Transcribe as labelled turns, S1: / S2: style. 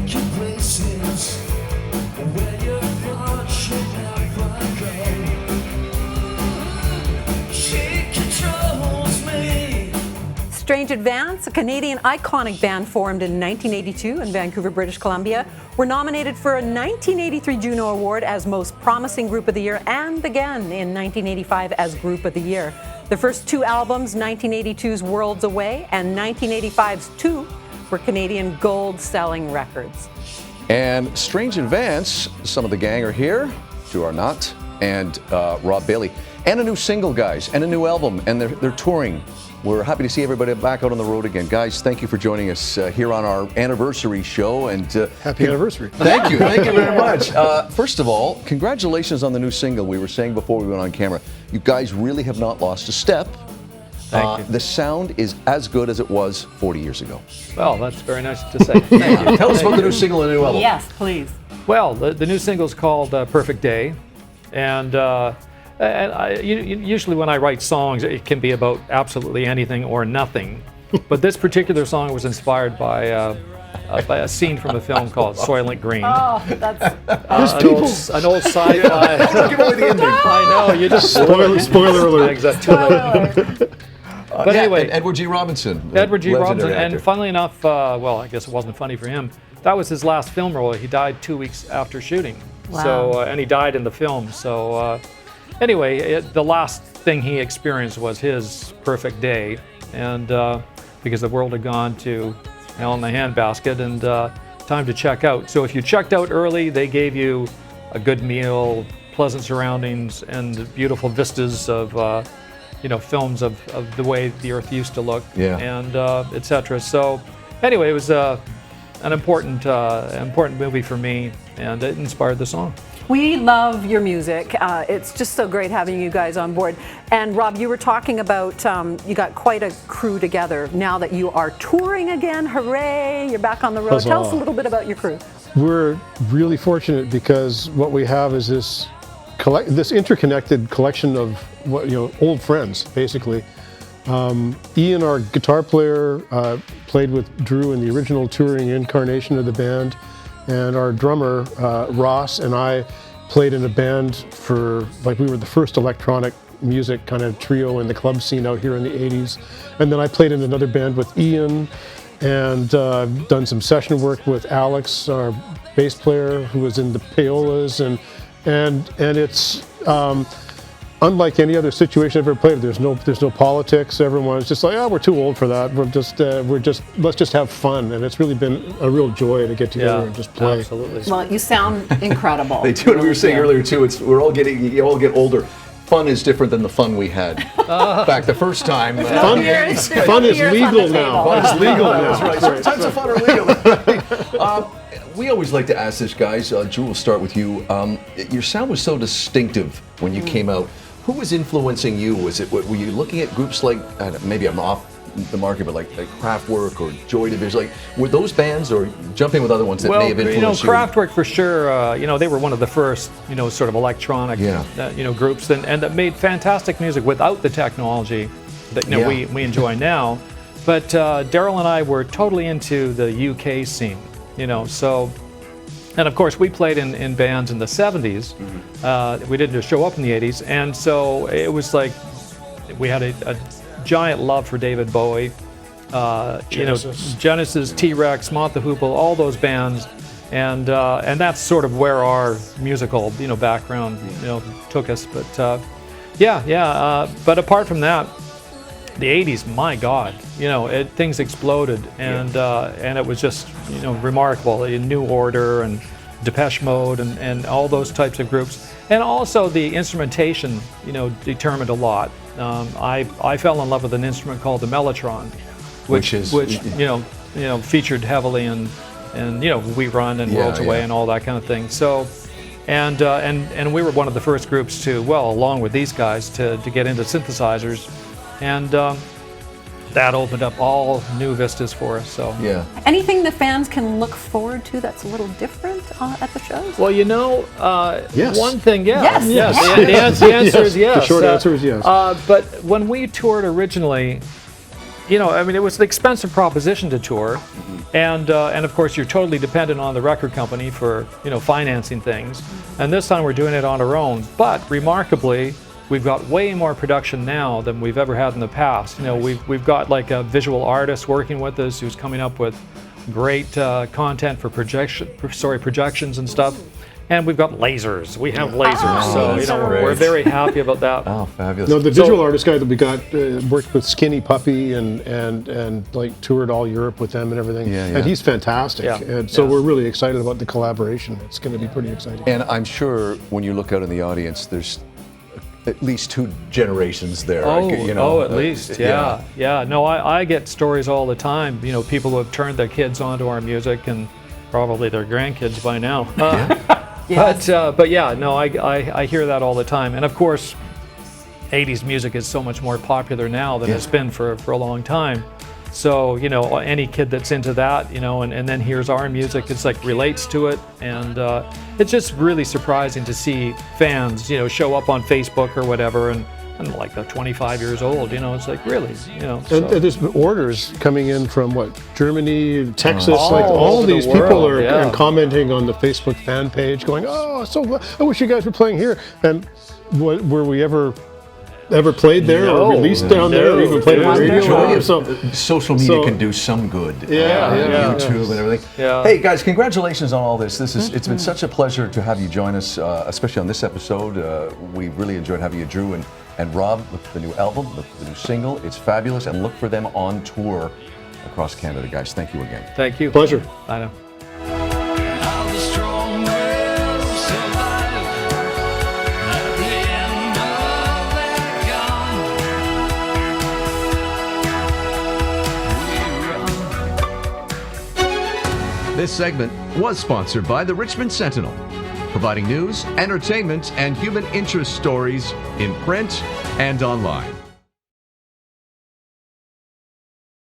S1: taking places where your thoughts should never go. She controls me.
S2: Strange Advance, a Canadian iconic band formed in 1982 in Vancouver, British Columbia, were nominated for a 1983 Juno Award as Most Promising Group of the Year and again in 1985 as Group of the Year. Their first two albums, 1982's Worlds Away and 1985's Two, were Canadian gold-selling records.
S3: And Strange Advance, some of the gang are here, Drew Arnott and Rob Bailey. And a new single, guys, and a new album, and they're touring. We're happy to see everybody back out on the road again. Guys, thank you for joining us here on our anniversary show. And
S4: happy anniversary.
S3: Thank you very much. First of all, congratulations on the new single. We were saying before we went on camera, you guys really have not lost a step.
S5: Thank you.
S3: The sound is as good as it was 40 years ago.
S5: Well, that's very nice to say. Thank you.
S3: Tell us about the new single and the new album.
S2: Yes, please.
S5: Well, the new single is called Perfect Day. And usually when I write songs, it can be about absolutely anything or nothing. But this particular song was inspired by a scene from a film called Soylent Green.
S2: Oh, that's
S5: an old sci-fi.
S3: Don't give away the ending.
S5: I know, you just
S4: Spoiler alert.
S5: Exactly. But anyway,
S3: and Edward G. Robinson.
S5: Edward G. Robinson,
S3: legendary actor.
S5: and funnily enough, well, I guess it wasn't funny for him. That was his last film role. He died 2 weeks after shooting.
S2: Wow.
S5: So, and he died in the film. So, anyway, the last thing he experienced was his perfect day, and because the world had gone to hell in the handbasket, and time to check out. So, if you checked out early, they gave you a good meal, pleasant surroundings, and beautiful vistas of films of the way the Earth used to look, and etc. So, anyway, it was an important movie for me, and it inspired the song.
S2: We love your music. It's just so great having you guys on board. And Rob, you were talking about you got quite a crew together now that you are touring again. Hooray! You're back on the road.
S4: Huzzah.
S2: Tell us a little bit about your crew.
S4: We're really fortunate because what we have is this interconnected collection of old friends, basically. Ian, our guitar player, played with Drew in the original touring incarnation of the band, and our drummer, Ross, and I played in a band for, we were the first electronic music kind of trio in the club scene out here in the 80s. And then I played in another band with Ian, and done some session work with Alex, our bass player, who was in the Paolas, and it's unlike any other situation I've ever played. There's no politics. Everyone's just like, we're too old for that. Let's just have fun. And it's really been a real joy to get together and just play.
S5: Absolutely.
S2: Well, you sound incredible.
S3: They do, and we were saying earlier too. You all get older. Fun is different than the fun we had back the first time.
S4: Fun is legal now.
S3: Fun is legal now. That's right. Certain types of fun are legal. We always like to ask this, guys. Drew, we'll start with you. Your sound was so distinctive when you came out. Who was influencing you? Were you looking at groups like, maybe I'm off the market, but like Kraftwerk or Joy Division? Were those bands, or jumping with other ones that may have influenced you?
S5: Kraftwerk for sure. They were one of the first, sort of electronic, groups, and that made fantastic music without the technology that we enjoy now. But Daryl and I were totally into the UK scene, so. And of course, we played in bands in the 70s. We didn't just show up in the 80s. And so it was like we had a giant love for David Bowie, Genesis, T-Rex, Mott the Hoople, all those bands. And that's sort of where our musical, background, took us. But but apart from that, the 80s, my God, things exploded, and it was just, remarkable. New Order and Depeche Mode and all those types of groups, and also the instrumentation, determined a lot. I fell in love with an instrument called the Mellotron, which featured heavily in We Run and Worlds Away and all that kind of thing. So. And we were one of the first groups to, along with these guys, to get into synthesizers. And that opened up all new vistas for us. So
S2: Anything the fans can look forward to that's a little different at the shows?
S5: Well,
S4: yes.
S5: One thing,
S2: Yes.
S5: The answer is yes.
S4: The short answer is yes.
S5: But when we toured originally, I mean, it was an expensive proposition to tour, and of course you're totally dependent on the record company for financing things. And this time we're doing it on our own. But remarkably, we've got way more production now than we've ever had in the past. We've got like a visual artist working with us who's coming up with great content for projections and stuff. And we've got lasers. We have lasers, so we're very happy about that.
S3: Oh, fabulous.
S4: No, the visual artist guy that we got worked with Skinny Puppy and like toured all Europe with them and everything.
S3: Yeah.
S4: And he's fantastic.
S5: Yeah.
S4: And so we're really excited about the collaboration. It's going to be pretty exciting.
S3: And I'm sure when you look out in the audience, there's at least 2 generations there.
S5: At least, yeah. No, I get stories all the time. People who have turned their kids onto our music and probably their grandkids by now. But yeah, no, I hear that all the time. And of course, 80s music is so much more popular now than it's been for a long time. So, any kid that's into that, and then hears our music, it's like relates to it. And it's just really surprising to see fans, show up on Facebook or whatever, and like they're 25 years old, it's like really, so.
S4: And there's been orders coming in from Germany, Texas, like
S5: all
S4: all
S5: over
S4: these
S5: the
S4: people
S5: world,
S4: are commenting on the Facebook fan page going, I wish you guys were playing here. And were we ever played there or released down there or even played on the radio?
S3: Social media can do some good. YouTube and everything.
S5: Yeah.
S3: Hey guys, congratulations on all this. It's been such a pleasure to have you join us, especially on this episode. We really enjoyed having you, Drew and Rob, with the new album, with the new single. It's fabulous, and look for them on tour across Canada, guys. Thank you again.
S5: Thank you.
S4: Pleasure.
S5: I know.
S1: How the strong will survive at the end of their gun.
S3: This segment was sponsored by the Richmond Sentinel, providing news, entertainment, and human interest stories in print and online.